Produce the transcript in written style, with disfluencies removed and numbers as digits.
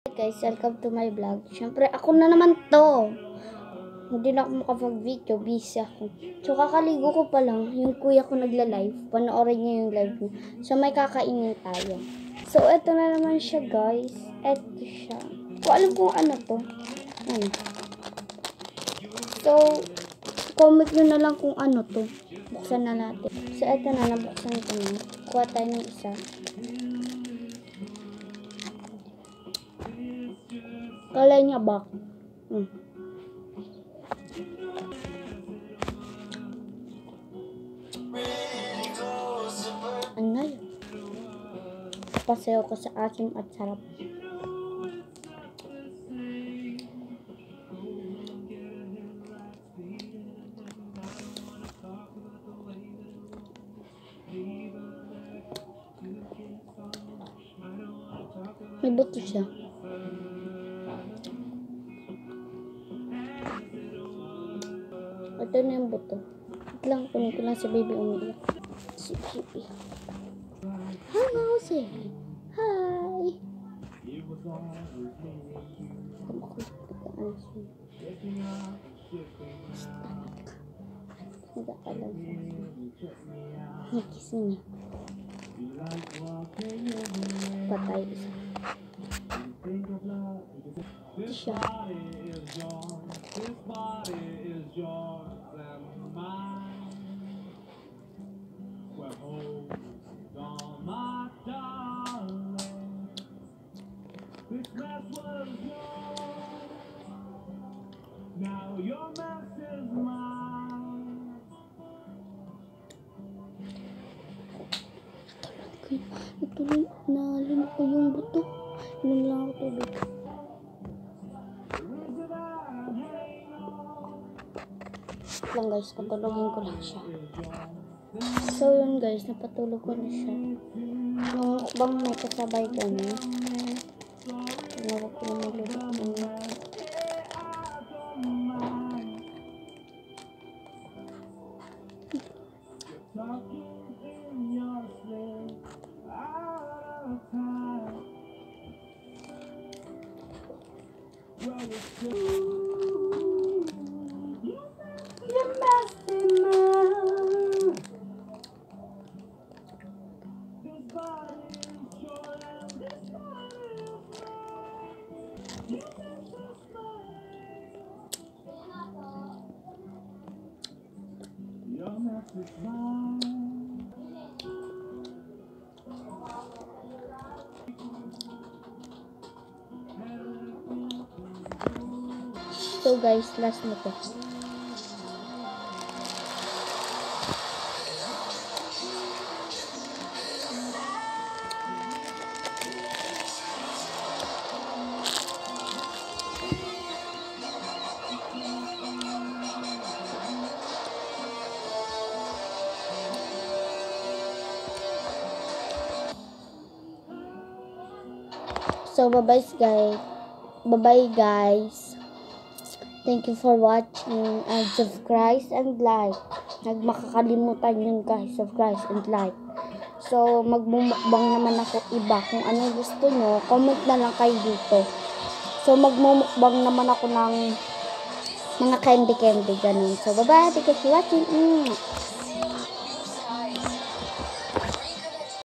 Hey guys, welcome to my vlog. Siyempre, ako na naman to. Hindi na ako makapag-video, busy ako. So, kakaligo ko pa lang, yung kuya ko nagla-live. Panoorin niya yung live niya. So, may kakainin tayo. So, eto na naman siya guys. Eto siya. Kung alam kung ano to. Ano. So, comment nyo na lang kung ano to. Buksan na natin. So, eto na, nabuksan ko na. Kuha tayo ng isa. Kalay niya ba? Ano yun? Pasayo ko sa asim at sarap. May buto siya. Ito na yung buto. Wait lang, kunin ko lang si baby umiiyak. Si baby. Hi, Mouse. Hi. Nagkakalan siya. Nakising niya. Patay isa. Ito siya. Now your mess is mine. Ituloy na lino ko yung buto. Inom lang ako tubig. Lang guys, patulogin ko lang siya. So yun guys, napatulog ko na siya. Nung mukbang may kasabay kami. Tinawag ko na maglulog kami. So guys, last na to. So bye-bye guys. Bye-bye guys. Thank you for watching and subscribe and like. Makakalimutan yun guys, subscribe and like. So magmumukbang naman ako iba. Kung ano gusto nyo, comment na lang kayo dito. So magmumukbang naman ako ng mga candy ganun. So bye-bye, thank you for watching.